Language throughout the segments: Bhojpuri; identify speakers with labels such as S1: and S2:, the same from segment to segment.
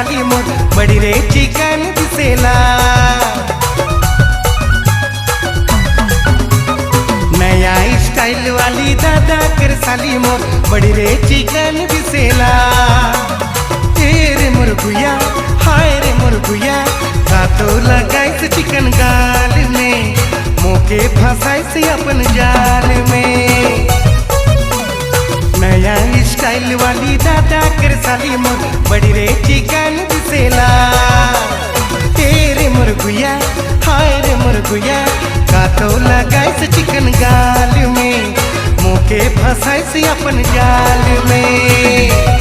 S1: साली मोर बड़ी रे चिकन दिसेला। नया स्टाइल वाली दादा कर साली मोर बड़ी रे चिकन दिसेला। तेरे मोर गुया हाय रे मोर गुया तो लगाइस चिकन गाल में मोके फंसाइस अपन जाल में। नया स्टाइल वाली दादा कर साली मोर बड़ी रे चिकन दिसेला। तेरे मोर गुया हाय रे मोर गुया तो लगाइस चिकन गाल में मोके फंसाइस अपन जाल में।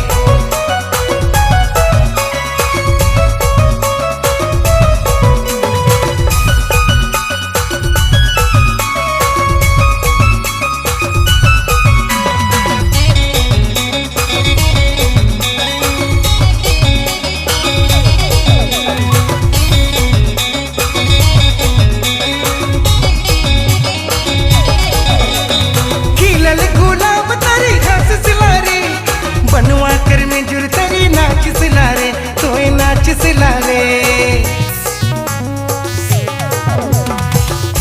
S1: बनवा कर में जुर तरी नाच सिला रे तोय नाच सिला रे।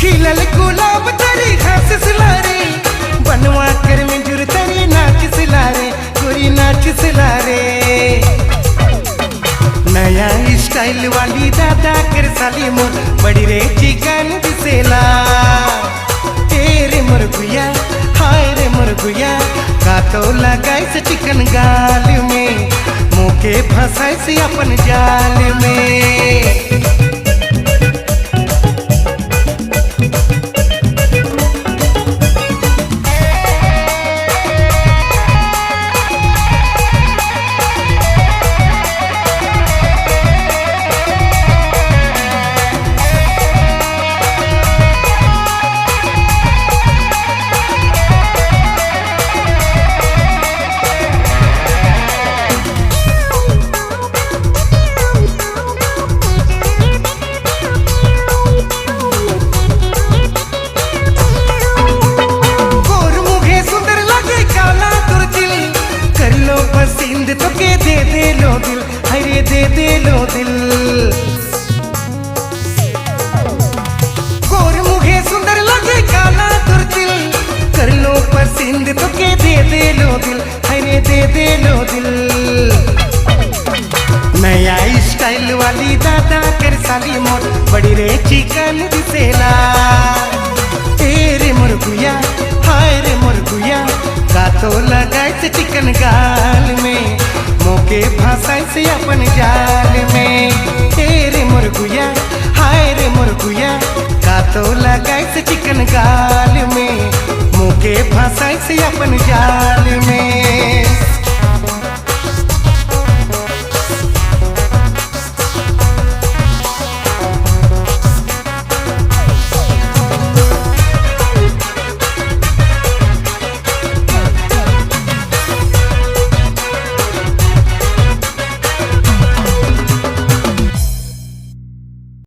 S1: खिलल गुलाब तरी घास सिला रे बनवा कर में जुर तरी नाच सिला रे कोई नाच सिला रे। नया स्टाइल वाली दादा कर साली मोर बड़ी रे चिकन दिसेला। तेरे मोर गुया हाय रे मोर गुया तो लगाइस चिकन गाल में मोके फंसाइस अपन जाल में। पसंद तो के दे दे लो दिल हरे दे दे लो दिल। गोर मुझे सुंदर लगे काला तुरतिल कर लो पसंद तो के दे दे लो दिल हरे दे दे लो दिल। नया स्टाइल वाली दादा कर साली मोर बड़ी रे चिकन दिसेला। तेरे मोर गुया हाय रे मोर गुया तो लगाइस चिकन गाल में मोके फंसाइस अपन जाल में। तेरे मोर गुया हाय रे मोर गुया तो लगाइस चिकन गाल में मोके फंसाइस अपन जाल में।